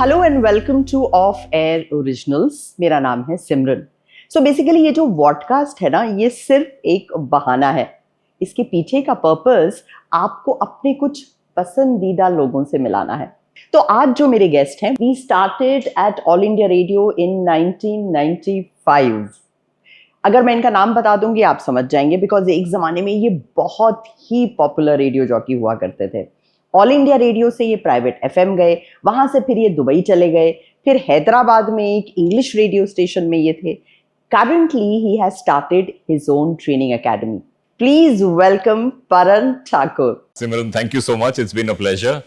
Hello and welcome two of air originals. मेरा नाम है सिमरन। सो बेसिकली ये जो वॉडकास्ट है ना, ये सिर्फ एक बहाना है। इसके पीछे का पर्पस आपको अपने कुछ पसंदीदा लोगों से मिलाना है। तो आज जो मेरे गेस्ट हैं, we started at All India Radio in 1995। अगर मैं इनका नाम बता दूंगी आप समझ जाएंगे, बिकॉज एक जमाने में ये बहुत ही पॉपुलर रेडियो जॉकी हुआ करते थे। ऑल इंडिया रेडियो से ये प्राइवेट एफएम गए, वहां से फिर ये दुबई चले गए, फिर हैदराबाद में एक इंग्लिश रेडियो स्टेशन में ये थे। Currently, he has started his own training academy. Please welcome Paran Thakur. Simran, thank you so much. It's been a pleasure.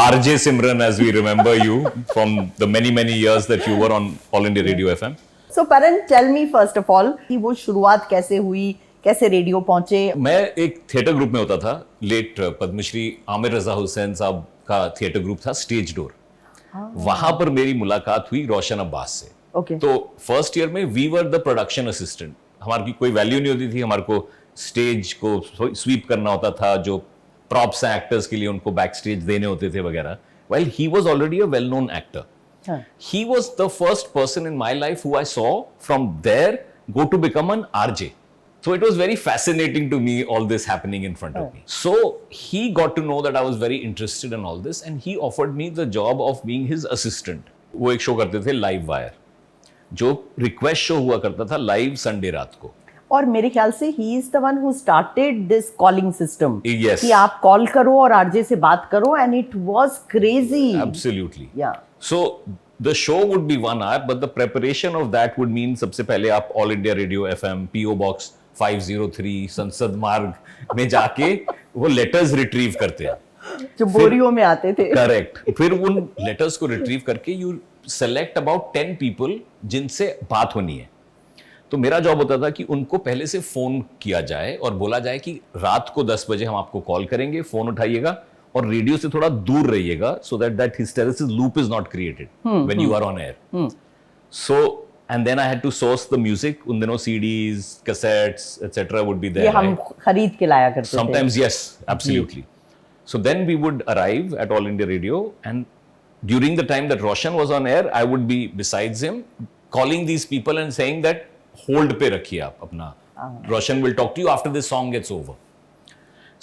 RJ Simran, as we remember you from the many years that you were on All India Radio FM. So Paran, tell me first of all कि वो शुरुआत कैसे हुई, कैसे radio पहुंचे? मैं एक theatre group में होता था। लेट पद्मश्री आमिर रजा हुसैन साहब का थिएटर ग्रुप था स्टेज डोर। वहां पर मेरी मुलाकात हुई रोशन अब्बास से। Okay. तो फर्स्ट ईयर में we were the production assistant. हमारी कोई वैल्यू नहीं होती थी, हमारे को स्टेज को स्वीप करना होता था, जो प्रॉप्स हैं एक्टर्स के लिए उनको बैक स्टेज देने होते थे वगैरह। Well he was already a well known actor. He was the first person in my life who I saw from there go to become an RJ. So it was very fascinating to me, all this happening in front of me. So he got to know that I was very interested in all this and he offered me the job of being his assistant. वो एक show करते थे live wire, जो request show हुआ करता था live Sunday रात को। और मेरे ख्याल से he is the one who started this calling system. Yes. कि आप कॉल करो और आरजे से बात करो, and it was crazy. Absolutely. Yeah. So the show would be 1 hour, but the preparation of that would mean सबसे पहले आप all India radio FM PO Box 503 संसद मार्ग में जाके वो लेटर्स रिट्रीव करते हैं जो बोरियों में आते थे। करेक्ट। फिर उन लेटर्स को रिट्रीव करके यू सेलेक्ट अबाउट 10 पीपल जिनसे बात होनी है। तो मेरा जॉब होता था कि उनको पहले से फोन किया जाए और बोला जाए कि रात को 10 बजे हम आपको कॉल करेंगे, फोन उठाइएगा और रेडियो से थोड़ा दूर रहिएगा, so that hysteresis loop is not created when you are on air. So and then I had to source the music. उन दिनों CDs, cassettes, etc. would be there. ये हम खरीद के लाया करते थे। Sometimes yes, absolutely. So then we would arrive at All India Radio, and during the time that Roshan was on air, I would be besides him, calling these people and saying that hold पे रखिए आप अपना. Roshan will talk to you after this song gets over.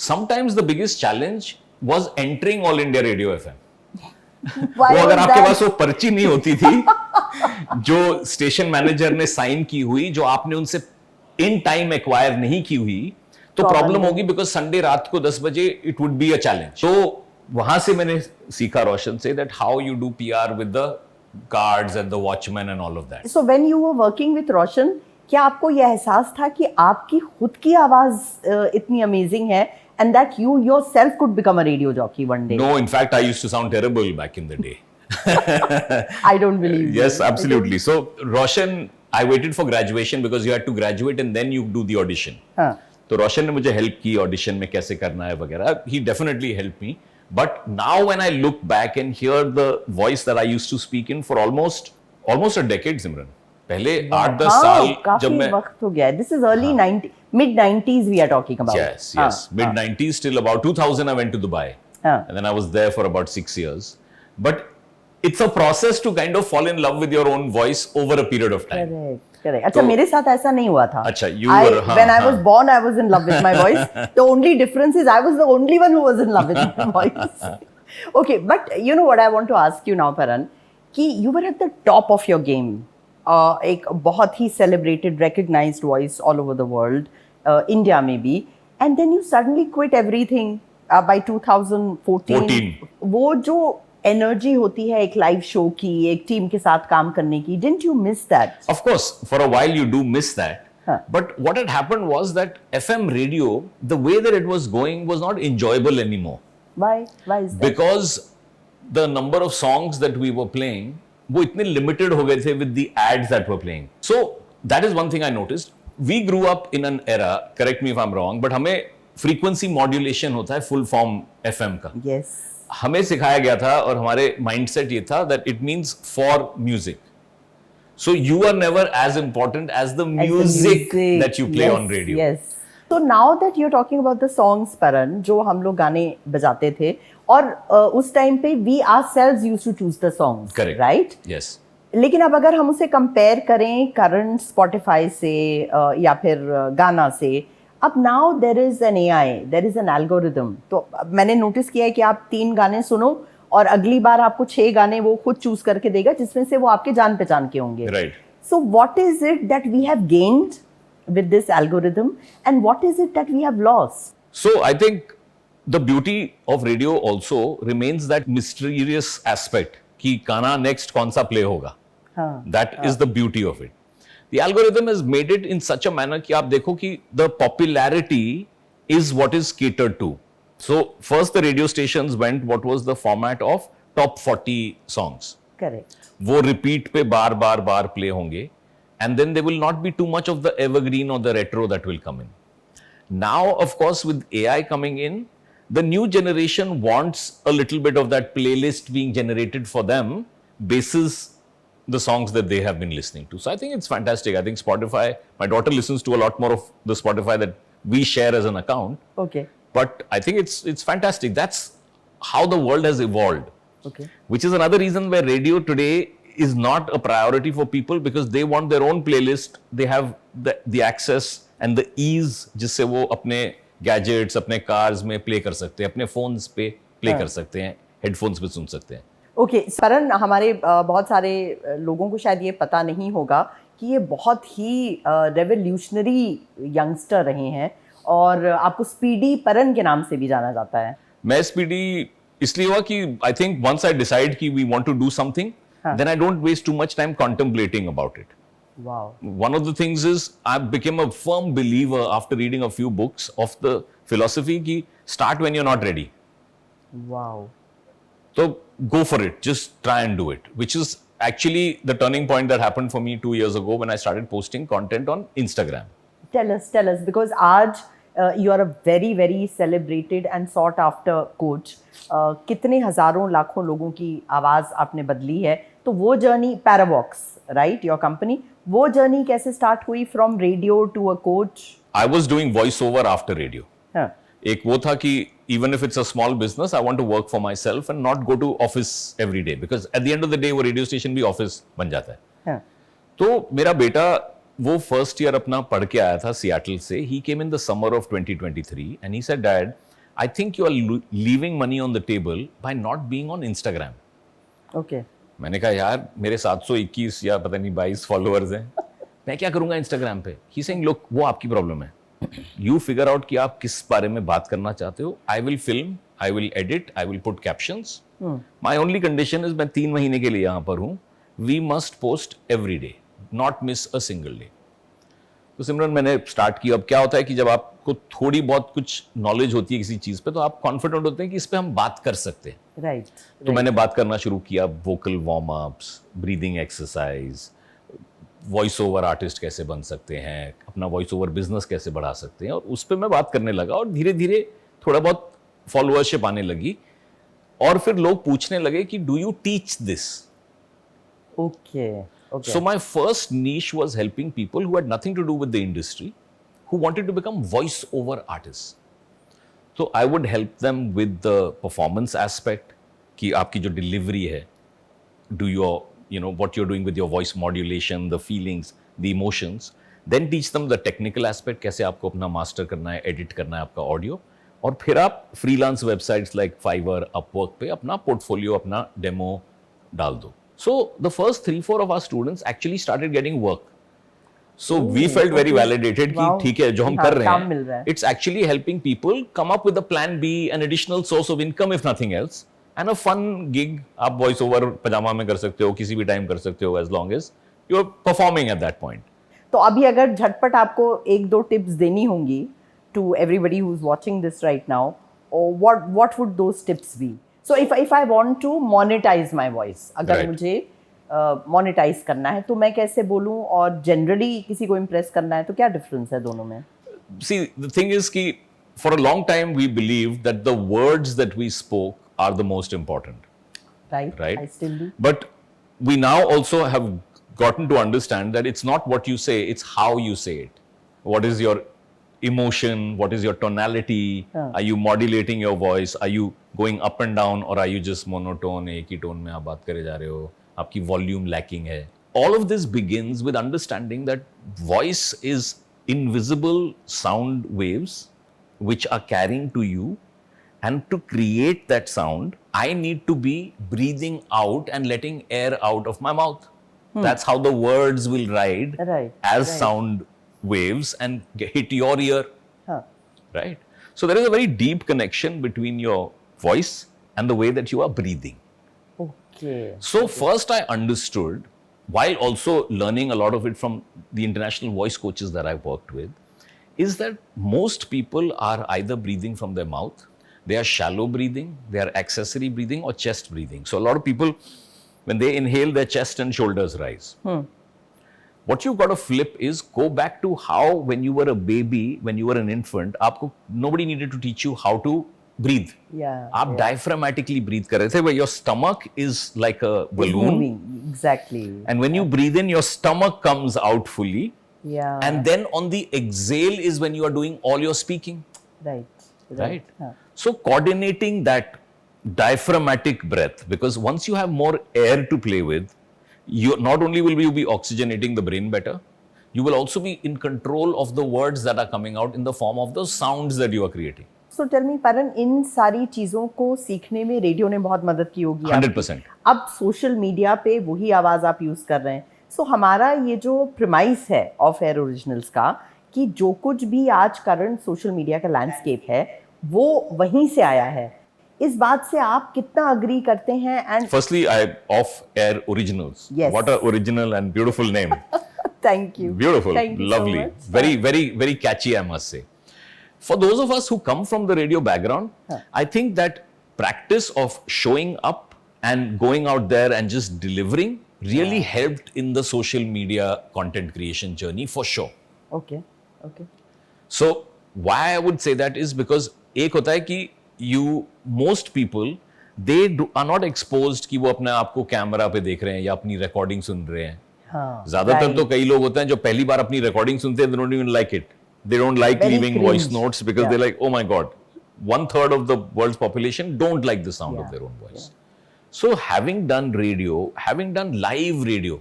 Sometimes the biggest challenge was entering All India Radio FM. वो अगर आपके पास वो पर्ची नहीं होती थी जो स्टेशन मैनेजर ने साइन की हुई, जो आपने उनसे इन टाइम एक्वायर नहीं की हुई, तो प्रॉब्लम होगी, बिकॉज संडे रात को 10 बजे it would be a challenge. तो वहां से मैंने सीखा रोशन से that how you do PR with the guards and the watchman and all of that. So when you were working with Roshan, क्या आपको यह एहसास था कि आपकी खुद की आवाज इतनी अमेजिंग है and that you yourself could become a radio jockey one day? No, in fact I used to sound terrible back in the day. I don't believe you. Yes, absolutely. So Roshan, I waited for graduation because you had to graduate and then you do the audition. तो रोशन ने मुझे help की audition में कैसे करना है वगैरह। He definitely helped me. But now when I look back and hear the voice that I used to speak in for almost a decade, Simran. पहले 8-10 साल जब मैं वक्त हो गया। This is early mid-90s we are talking about. Yes. Mid-90s till about 2000 I went to Dubai. And then I was there for about 6 years. But it's a process to kind of fall in love with your own voice over a period of time. Correct. अच्छा, मेरे साथ ऐसा नहीं हुआ था। अच्छा, when I was born, I was in love with my voice. The only difference is I was the only one who was in love with my voice. Okay, but you know what I want to ask you now, Paran, कि you were at the top of your game. एक बहुत ही celebrated, recognized voice all over the world, India में भी, and then you suddenly quit everything by 2014. वो जो energy होती है एक लाइव शो की, एक टीम के साथ काम करने की, didn't you miss that? Of course, for a while you do miss that. But what had happened was that FM radio, the way that it was going was not enjoyable anymore. Why is that? Because the number of songs that we were playing, वो इतने limited हो गए थे with the ads that were playing. So that is one thing I noticed. We grew up in an era, correct me if I'm wrong, but हमें frequency modulation होता है full form FM का. Yes. हमें सिखाया गया था और हमारे mindset ये था that it means for music. So you are never as important as the music that you play on radio. Yes. So now that you're talking about the songs, Paran, जो हम लोग गाने बजाते थे और उस टाइम पे we ourselves used to choose the songs, Correct. right? Yes. लेकिन अब अगर हम उसे कंपेयर करें करंट स्पॉटिफाई से या फिर गाना से, अब now there is an AI, there is an algorithm. तो मैंने नोटिस किया है कि आप 3 गाने सुनो और अगली बार आपको 6 गाने वो खुद चूज करके देगा जिसमें से वो आपके जान पहचान के होंगे. Right. So what is it that we have gained with this algorithm and what is it that we have lost? So I think the beauty of radio also remains that mysterious aspect कि गाना next कौन सा play होगा. That is the beauty of it. The algorithm has made it in such a manner कि आप देखो कि the popularity is what is catered to. So first the radio stations went what was the format of top 40 songs. Correct. वो repeat पे बार बार बार play होंगे. And then there will not be too much of the evergreen or the retro that will come in. Now, of course, with AI coming in, the new generation wants a little bit of that playlist being generated for them basis the songs that they have been listening to. So I think it's fantastic. I think Spotify, my daughter listens to a lot more of the Spotify that we share as an account. Okay. But I think it's fantastic. That's how the world has evolved. Okay. Which is another reason why radio today is not a priority for people because they want their own playlist. They have the access and the ease जिससे वो अपने gadgets, अपने cars में play कर सकते हैं, अपने phones पे play कर सकते हैं, headphones पे सुन सकते हैं. ओके परन, हमारे बहुत सारे लोगों को शायद ये पता नहीं होगा कि ये बहुत ही रेवोल्यूशनरी यंगस्टर रहे हैं और आपको स्पीडी परन के नाम से भी जाना जाता है. मैं स्पीडी इसलिए हुआ कि I think once I decide कि we want to do something then I don't waste too much time contemplating about it. Wow. One of the things is I became a firm believer after reading a few books of the philosophy ki start when you're not ready. Wow. So go for it. Just try and do it. Which is actually the turning point that happened for me 2 years ago when I started posting content on Instagram. Tell us because आज you are a very very celebrated and sought after coach. कितने हजारों लाखों लोगों की आवाज आपने बदली है. तो वो journey Paravox, right, your company, वो जर्नी कैसे स्टार्ट हुई from radio to a coach? I was doing voice over after radio. एक वो था कि even if it's a small business I want to work for myself and not go to office every day because at the end of the day वो radio station भी office बन जाता है. तो मेरा बेटा वो फर्स्ट ईयर अपना पढ़ के आया था सियाटल से. He came in the summer of 2023 and he said, dad, I think you are leaving money on the table by not being on Instagram. Okay. मैंने कहा, यार मेरे 721 या पता नहीं 22 फॉलोअर्स हैं, मैं क्या करूंगा इंस्टाग्राम पे. ही सेइंग, लुक, वो आपकी प्रॉब्लम है. यू फिगर आउट कि आप किस बारे में बात करना चाहते हो. I will film, I will edit, I will put captions. My only condition is मैं 3 महीने के लिए यहां पर हूं. We must post every day, not miss a single day. तो सिमरन मैंने स्टार्ट किया. अब क्या होता है कि जब आपको थोड़ी बहुत कुछ नॉलेज होती है किसी चीज पे तो आप कॉन्फिडेंट होते हैं कि इस पे हम बात कर सकते हैं. राइट. तो मैंने बात करना शुरू किया. Vocal warm ups, breathing exercise, voice over artist कैसे बन सकते हैं, अपना वॉइस ओवर बिजनेस कैसे बढ़ा सकते हैं, और उस पर मैं बात करने लगा. और धीरे धीरे थोड़ा बहुत फॉलोअरशिप आने लगी और फिर लोग पूछने लगे कि do you teach this. Okay. So my first niche was helping people who had nothing to do with the industry, who wanted to become voice over artists. So I would help them with the performance aspect, कि आपकी जो delivery है, do your, what you're doing with your voice modulation, the feelings, the emotions. Then teach them the technical aspect, कैसे आपको अपना master करना है, edit करना है आपका audio. और फिर आप freelance websites like Fiverr, Upwork पे अपना portfolio, अपना demo डाल दो. So the first 3-4 of our students actually started getting work. So we felt very validated कि ठीक है जो हम कर रहे हैं, it's actually helping people come up with a plan B, an additional source of income if nothing else, and a fun gig. आप voice over पजामा में कर सकते हो, किसी भी टाइम कर सकते हो, as long as you're performing at that point. तो अभी अगर झटपट आपको 1-2 टिप्स देनी होंगी to everybody who's watching this right now, or what would those tips be? So if I want to monetize my voice, अगर मुझे मोनेटाइज करना है तो मैं कैसे बोलूं, और जनरली किसी को इम्प्रेस करना है तो क्या डिफरेंस है दोनों में? See, the thing is कि for a long time we believed that the words that we spoke are the most important. Right. I still do. But we now also have gotten to understand that it's not what you say, it's how you say it. What is your emotion, what is your tonality, are you modulating your voice, are you going up and down, or are you just monotone, एक ही tone में आप बात करे जा रहे हो, आपकी volume lacking है. All of this begins with understanding that voice is invisible sound waves which are carrying to you, and to create that sound, I need to be breathing out and letting air out of my mouth. That's how the words will ride as sound waves and hit your ear. Right? So there is a very deep connection between your voice and the way that you are breathing. Okay. So first I understood, while also learning a lot of it from the international voice coaches that I worked with, is that most people are either breathing from their mouth, they are shallow breathing, they are accessory breathing, or chest breathing. So a lot of people, when they inhale, their chest and shoulders rise. What you've got to flip is go back to how, when you were a baby, when you were an infant, nobody needed to teach you how to breathe. आप diaphragmatically breathe कर रहे थे, where your stomach is like a balloon. Moving. Exactly. And when you breathe in, your stomach comes out fully. Yeah. And then on the exhale is when you are doing all your speaking. Right. So coordinating that diaphragmatic breath, because once you have more air to play with, you not only will you be oxygenating the brain better, you will also be in control of the words that are coming out in the form of the sounds that you are creating. So tell me, Paran, इन सारी चीजों को सीखने में radio ने बहुत मदद की होगी. 100%. अब सोशल मीडिया पे वही आवाज आप यूज कर रहे हैं. सो हमारा ये जो प्रिमाइस है ऑफ एयर ओरिजिनल्स का, कि जो कुछ भी आज करंट सोशल मीडिया का लैंडस्केप है वो वहीं से आया है, इस बात से आप कितना अग्री करते हैं? And firstly I of air originals, what a original and beautiful name. Thank you. Beautiful, lovely, very catchy, I must say. For those of us who come from the radio background, I think that practice of showing up and going out there and just delivering really helped in the social media content creation journey for sure. Okay. So why I would say that is because एक होता है कि most people, they are not exposed कि वो अपने आप को camera पे देख रहे हैं या अपनी रिकॉर्डिंग सुन रहे हैं. ज्यादातर तो कई लोग होते हैं जो पहली बार अपनी रिकॉर्डिंग सुनते हैं, they don't even like it. They don't like leaving voice notes because they're like, oh my God, 1/3 of the world's population don't like the sound of their own voice. So having done radio, having done live radio,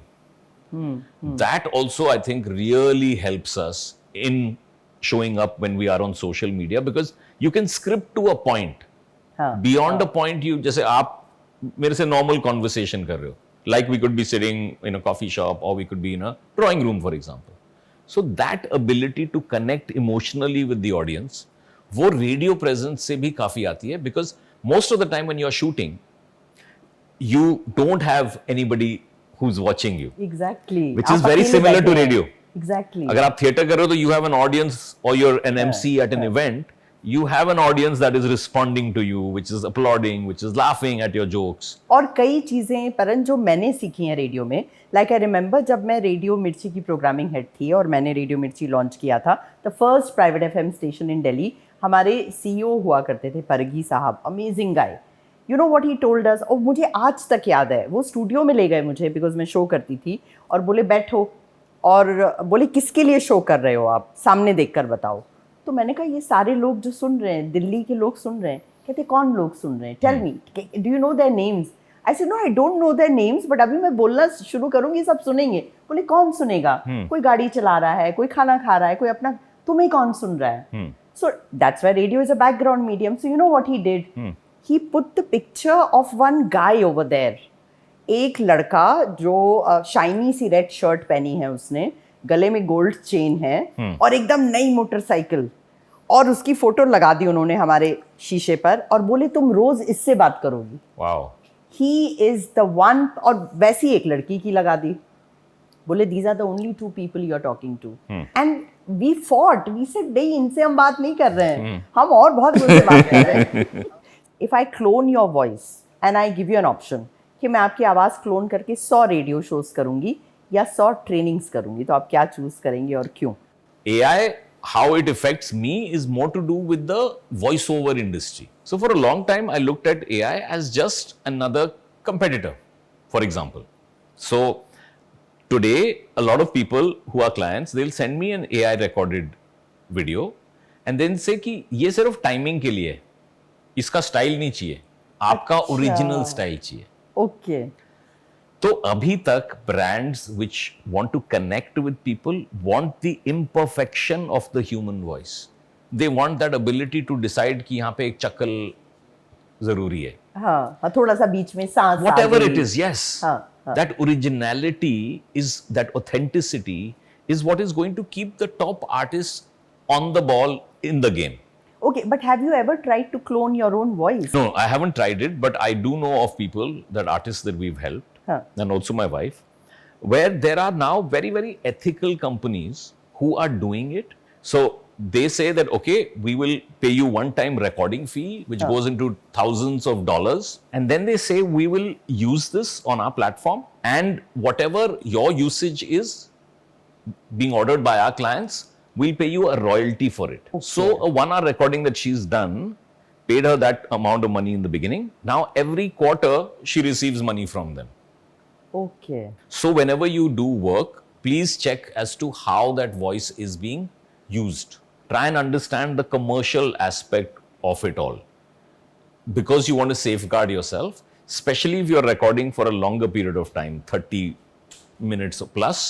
that also I think really helps us in showing up when we are on social media, because you can script to a point. Beyond a point, you जैसे आप मेरे से normal conversation कर रहे हो, like we could be sitting in a coffee shop or we could be in a drawing room, for example. So that ability to connect emotionally with the audience, वो radio presence से भी काफी आती है, because most of the time when you are shooting, you don't have anybody who's watching you. Exactly. Which is very similar to radio. Exactly. अगर आप theater कर रहे हो तो you have an audience, or you're an MC at an event, you have an audience that is responding to you, which is applauding, which is laughing at your jokes. और कई चीज़ें परन जो मैंने सीखी हैं रेडियो में, लाइक आई रिमेंबर जब मैं रेडियो मिर्ची की प्रोग्रामिंग हेड थी और मैंने रेडियो मिर्ची लॉन्च किया था, the first private FM station इन दिल्ली, हमारे सीईओ हुआ करते थे परगी साहब, amazing guy. You know what he told us, और मुझे आज तक याद है, वो स्टूडियो में ले गए मुझे, बिकॉज मैं शो करती थी, और बोले बैठो, और बोले किसके लिए शो कर रहे हो आप, सामने देखकर बताओ. तो मैंने कहा ये सारे लोग जो सुन रहे हैं, दिल्ली के लोग सुन रहे हैं. कहते कौन लोग सुन रहे हैं, tell me, do you know their names? I said no, I don't know their names, but अभी मैं बोलना शुरू करूंगी सब सुनेंगे. बोले कौन सुनेगा? कोई गाड़ी चला रहा है, कोई खाना खा रहा है, कोई अपना, तुम्हें कौन सुन रहा है? So that's why radio is a background medium. So you know what he did, he put the picture of one guy over there. एक लड़का जो शाइनी सी रेड शर्ट पहनी है उसने, गले में गोल्ड चेन है, और एकदम नई मोटरसाइकिल, और उसकी फोटो लगा दी उन्होंने हमारे शीशे पर, और बोले तुम रोज इससे बात करोगी. Wow. He is the one. और वैसी एक लड़की की लगा दी, बोले these are the only 2 people you are talking to. And we fought, we said नहीं, इनसे हम बात नहीं कर रहे हैं, हम और बहुत लोगों से बात कर रहे हैं. If I clone your voice and I give you an option कि मैं आपकी आवाज क्लोन करके 100 रेडियो शोज करूंगी या 100 ट्रेनिंग्स करूंगी, तो आप क्या चूज करेंगे और क्यों? AI, how it affects me is more to do with the voiceover industry. So for a long time, I looked at AI as just another competitor, for example. So today, a lot of people who are clients, they'll send me an AI recorded video and then say कि ये सिर्फ timing के लिए है, इसका style नहीं चाहिए, आपका अच्छा। ओरिजिनल स्टाइल चाहिए। ओके तो अभी तक brands which want to connect with people want the imperfection of the human voice. They want that ability to decide कि यहाँ पे एक चक्कल जरूरी है, हाँ हाँ, थोड़ा सा बीच में सांस आ whatever गई। it is, yes. हाँ, हाँ. That originality is, that authenticity is what is going to keep the top artists on the ball in the game. Okay, but have you ever tried to clone your own voice? No, I haven't tried it, but I do know of people, that artists that we've helped, Huh. and also my wife, where there are now very, very ethical companies who are doing it. So they say that, okay, we will pay you one-time recording fee, which goes into thousands of dollars. And then they say, we will use this on our platform, and whatever your usage is being ordered by our clients, we'll pay you a royalty for it. So a 1 hour recording that she's done paid her that amount of money in the beginning. Now every quarter she receives money from them. Okay. So whenever you do work, please check as to how that voice is being used. Try and understand the commercial aspect of it all, because you want to safeguard yourself, especially if you're recording for a longer period of time, 30 minutes or plus.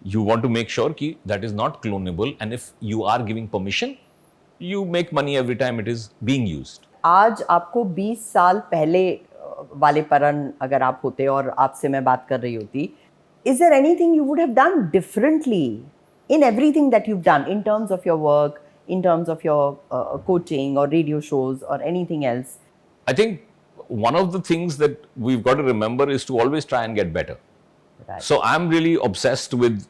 You want to make sure ki that is not clonable, and if you are giving permission, you make money every time it is being used. आज आपको 20 साल पहले वाले परन अगर आप होते और आपसे मैं बात कर रही होती, is there anything you would have done differently in everything that you've done in terms of your work, in terms of your coaching or radio shows or anything else? I think one of the things that we've got to remember is to always try and get better. Right. So I'm really obsessed with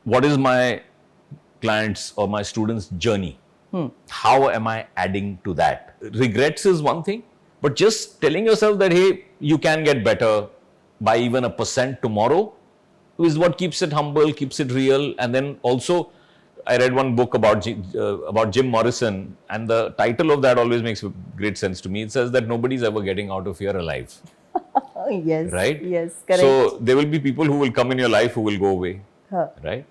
what is my clients or my students' journey. How am I adding to that? Regrets is one thing, but just telling yourself that, hey, you can get better by even 1% tomorrow is what keeps it humble, keeps it real. And then also, I read one book about Jim Morrison, and the title of that always makes great sense to me. It says that nobody's ever getting out of here alive. Yes. Right? Yes, correct. So there will be people who will come in your life who will go away. Huh. Right?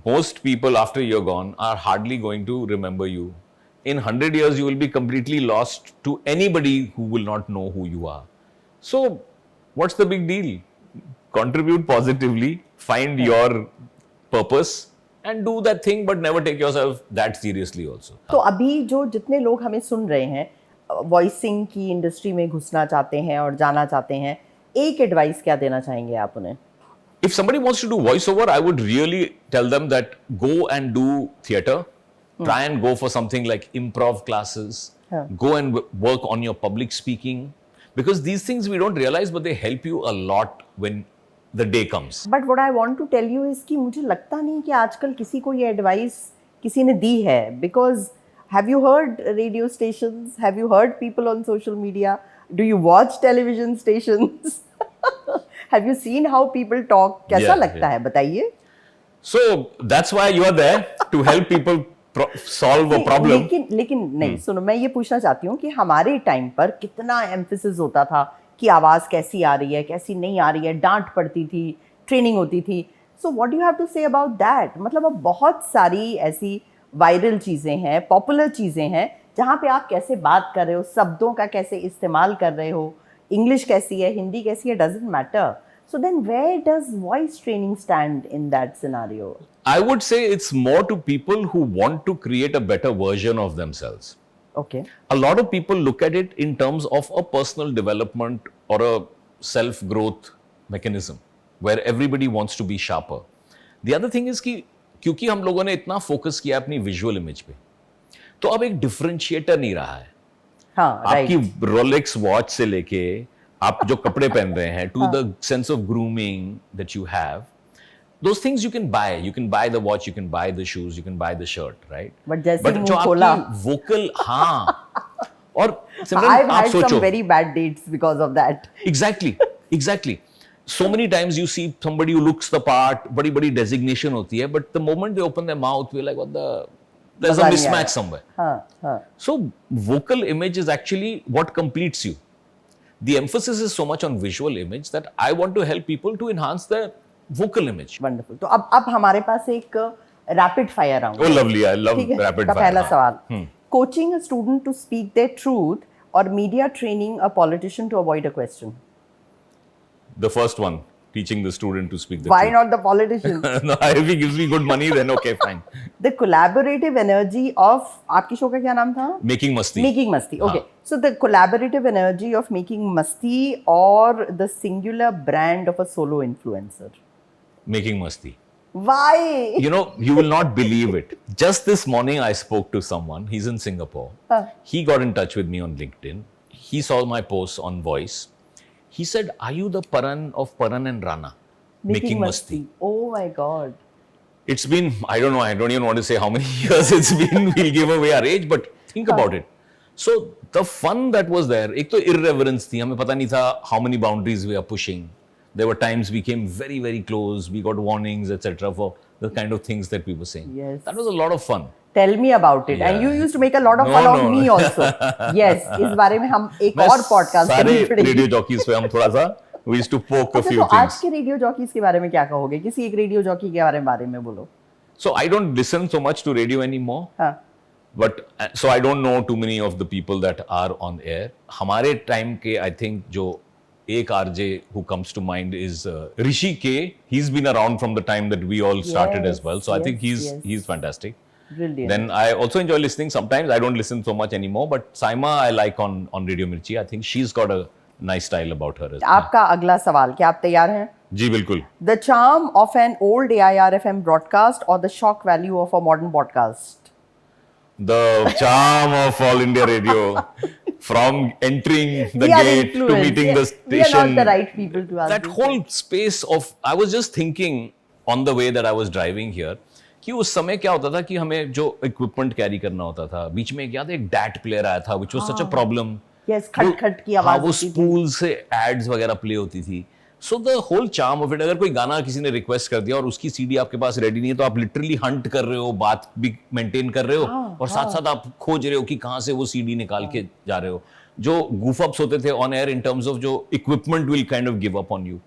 Most people after you're gone are hardly going to remember you. In 100 years, you will be completely lost to anybody who will not know who you are. So what's the big deal? Contribute positively, find your purpose, and do that thing, but never take yourself that seriously also. तो अभी जो जितने लोग हमें सुन रहे हैं, voicing की industry में घुसना चाहते हैं और जाना चाहते हैं, एक एडवाइस क्या देना चाहेंगे आप उन्हें? If somebody wants to do voiceover, I would really tell them that go and do theater. Try and go for something like improv classes. Go and work on your public speaking. Because these things we don't realize, but they help you a lot when the day comes. But what I want to tell you is कि मुझे लगता नहीं कि आजकल किसी को ये advice किसी ने दी है. Because have you heard radio stations? Have you heard people on social media? Do you watch television stations? Have you seen how people talk? कैसा लगता है बताइए? So that's why you are there to help people solve a problem. लेकिन नहीं, सुनो, मैं ये पूछना चाहती हूँ कि हमारे टाइम पर कितना एम्फेसिस होता था कि आवाज कैसी आ रही है, कैसी नहीं आ रही है, डांट पड़ती थी, ट्रेनिंग होती थी. So what do you have to say about that? मतलब अब बहुत सारी ऐसी वायरल चीजें हैं, पॉपुलर चीजें हैं, जहाँ पे आप कैसे बात कर रहे हो, शब्दों का कैसे इस्तेमाल कर रहे हो, इंग्लिश कैसी है, हिंदी कैसी है, doesn't matter. So then where does voice training stand in that scenario? I would say it's more to people who want to create a better version of themselves. Okay. A lot of people look at it in terms of a personal development or a self-growth mechanism where everybody wants to be sharper. The other thing is कि क्योंकि हम लोगों ने इतना focus किया अपनी visual image पे, तो अब एक डिफरेंशिएटर नहीं रहा है. हाँ, आपकी right. रोलेक्स वॉच से लेके आप जो कपड़े पहन रहे हैं, to the sense of grooming that you have, those things you can buy the watch, you can buy the shoes, you can buy the shirt, right? But जैसे जो मुंह खोला, आपकी वोकल, हाँ, और सिमरन I've आप had सोचो, some very bad dates because of that. exactly. So many times you see somebody who looks the part, बड़ी बड़ी designation होती है, but the moment they open their mouth, we're like, there's a मजा नहीं mismatch आया. somewhere. हाँ. So vocal image is actually what completes you. The emphasis is so much on visual image that I want to help people to enhance their vocal image. Wonderful. तो अब हमारे पास एक rapid fire round. Oh, lovely. I love ठीक है, rapid का fire. पहला हाँ. सवाल, coaching a student to speak their truth और media training a politician to avoid a question. The first one, teaching the student to speak the Why truth. not the politician? No, if he gives me good money, then okay, fine. The collaborative energy of, आपकी show का क्या नाम था? Making masti. Making Masti. Okay. हाँ. So the collaborative energy of Making Masti or the singular brand of a solo influencer. Making masti. Why? You know, you will not believe it. Just this morning, I spoke to someone. He's in Singapore. Huh. He got in touch with me on LinkedIn. He saw my posts on Voice. He said, "Are you the Paran of Paran and Rana? Making masti." Oh my God. It's been, I don't know, I don't even want to say how many years it's been. We'll give away our age, but think about it. So the fun that was there, एक तो irreverence थी, हमें पता नहीं था how many boundaries we are pushing. There were times we came very, very close. We got warnings, etc. for the kind of things that we were saying. Yes. That was a lot of fun. Tell me about it. And you Yeah. used to make a lot of No, fun of no. me also. Yes, इस बारे में हम एक और podcast सारे करनी पड़ेगी। Radio jockeys पे हम थोड़ा सा we used to poke a अच्छा, few तो आज things. के रेडियो जॉकीज के बारे में क्या कहोगे? किसी एक रेडियो जॉकी के बारे में बोलो। So I don't listen so much to radio anymore. हाँ. But so I don't know too many of the people that are on air. हमारे टाइम के I think जो एक RJ who comes to mind is Rishi K. He's been around from the time that we all started Yes, as well. So I think yes. he's fantastic. Brilliant. Then I also enjoy listening. Sometimes I don't listen so much anymore. But Saima I like on Radio Mirchi. I think she's got a nice style about her as well. आपका अगला सवाल, क्या आप तैयार हैं? जी बिल्कुल. The charm of an old AIR-FM broadcast or the shock value of a modern podcast? The charm of All India Radio, from entering the We are gate to influenced. meeting the station. We are not the right people to ask. That this whole space of, I was just thinking on the way that I was driving here, कि उस समय क्या होता था कि हमें जो equipment carry करना होता था, बीच में क्या था, एक डैट प्लेयर आया था, which was such a problem. Yes, खट-खट की आवाज हाँ, वो होती थी। स्पूल से एड्स वगैरह प्ले होती थी. So the whole charm of it, अगर कोई गाना किसी ने रिक्वेस्ट कर दिया और उसकी सीडी आपके पास रेडी नहीं है, तो आप लिटरली हंट कर रहे हो, बात भी मेंटेन कर रहे हो, और साथ साथ आप खोज रहे हो कि कहाँ से वो सीडी निकाल के जा रहे हो. जो goof ups होते थे on air in terms of जो equipment will kind of give up on you.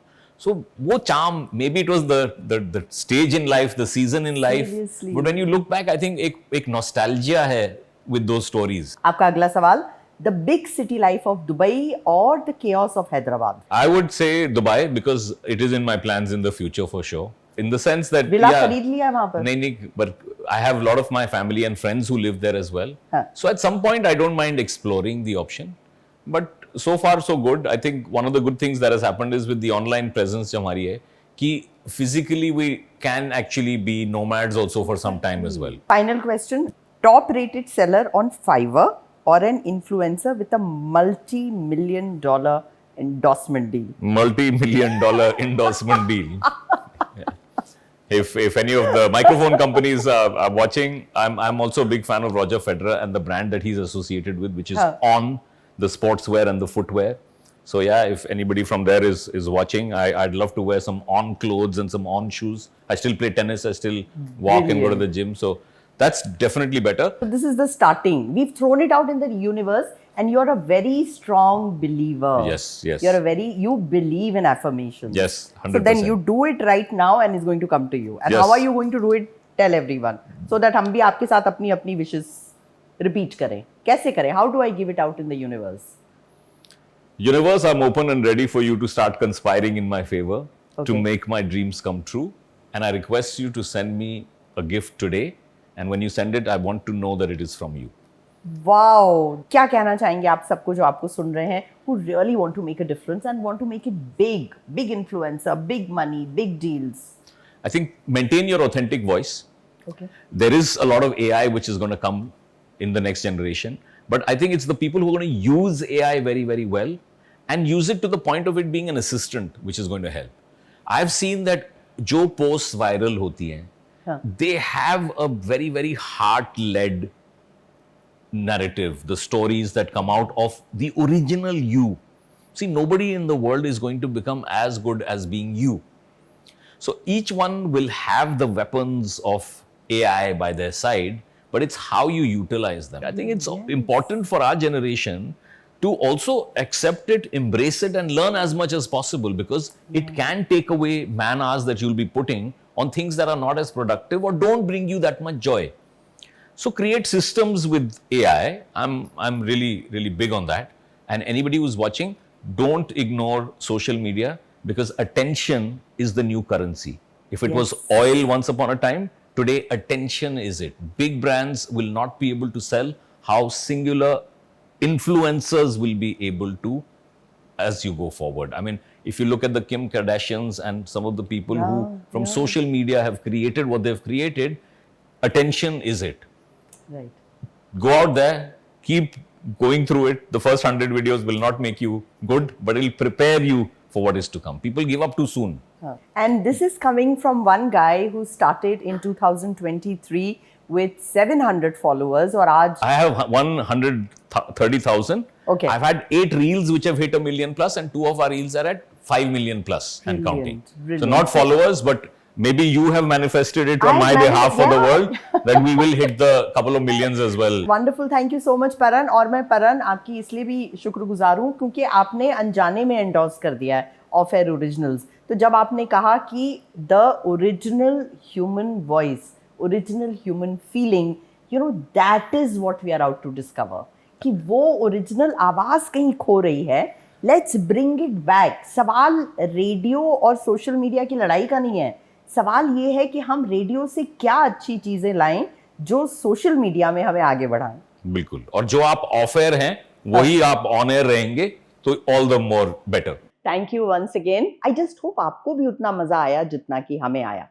So वो charm, maybe it was the stage in life, the season in life. Seriously. But when you look back, I think एक nostalgia है with those stories. आपका अगला सवाल, the big city life of Dubai or the chaos of Hyderabad? I would say Dubai because it is in my plans in the future for sure. In the sense that villa खरीद लिया है वहाँ पर? नहीं, but I have a lot of my family and friends who live there as well. हाँ. So at some point I don't mind exploring the option. But so far so good. I think one of the good things that has happened is with the online presence जो हमारी है, कि physically we can actually be nomads also for some time as well. Final question, top rated seller on Fiverr or an influencer with a multi-million dollar endorsement deal? Multi-million dollar endorsement deal. Yeah. If any of the microphone companies are watching, I'm also a big fan of Roger Federer and the brand that he's associated with, which is On, the sportswear and the footwear. So yeah, if anybody from there is watching, I'd love to wear some On clothes and some On shoes. I still play tennis, I still walk and go to the gym. So that's definitely better. So this is the starting. We've thrown it out in the universe and you're a very strong believer. Yes. You believe in affirmations. Yes, 100%. So then you do it right now and it's going to come to you. And Yes. how are you going to do it? Tell everyone. So that हम भी आपके साथ अपनी wishes repeat करें. कैसे करें? How do I give it out in the universe? Universe, I'm open and ready for you to start conspiring in my favor to Okay. make my dreams come true. And I request you to send me a gift today. And when you send it, I want to know that it is from you. Wow! क्या कहना चाहेंगे आप सबको जो आपको सुन रहे हैं, who really want to make a difference and want to make it big, big influencer, big money, big deals? I think maintain your authentic voice. Okay. There is a lot of AI which is going to come in the next generation. But I think it's the people who are going to use AI very, very well and use it to the point of it being an assistant, which is going to help. I've seen that जो posts viral होती हैं, they have a very, very heart-led narrative, the stories that come out of the original you. See, nobody in the world is going to become as good as being you. So each one will have the weapons of AI by their side, but it's how you utilize them. I think it's important for our generation to also accept it, embrace it, and learn as much as possible, because it can take away man hours that you'll be putting on things that are not as productive or don't bring you that much joy. So create systems with AI. I'm really big on that. And anybody who's watching, don't ignore social media, because attention is the new currency. If it was Yes. oil once upon a time, today attention is it. Big brands will not be able to sell how singular influencers will be able to as you go forward. I mean, if you look at the Kim Kardashians and some of the people who from social media have created what they've created, attention is it. Right. Go out there, keep going through it. The first 100 videos will not make you good, but it'll prepare you for what is to come. People give up too soon. And this is coming from one guy who started in 2023 with 700 followers, or aaj I have 130,000. Okay. I've had 8 reels which have hit 1 million plus, and 2 of our reels are at 5 million plus and counting. Brilliant. So not followers, but maybe you have manifested it on I my behalf for the yeah. world that we will hit the couple of millions as well. Wonderful, thank you so much परन। और मैं परन आपकी इसलिए भी शुक्रगुजार हूँ क्योंकि आपने अनजाने में एंडोर्स कर दिया है ऑफ एयर ओरिजिनल्स। तो जब आपने कहा कि the original human voice, original human feeling, you know that is what we are out to discover, कि वो ओरिजिनल आवाज कहीं खो रही है, लेट्स ब्रिंग इट बैक। सवाल रेडियो और सोशल मीडिया की लड़ाई का नहीं है, सवाल ये है कि हम रेडियो से क्या अच्छी चीजें लाएं जो सोशल मीडिया में हमें आगे बढ़ाएं। बिल्कुल, और जो आप ऑफ एयर हैं वही आप ऑन एयर रहेंगे, तो all the more better. Thank you once again. I just hope आपको भी उतना मजा आया जितना कि हमें आया।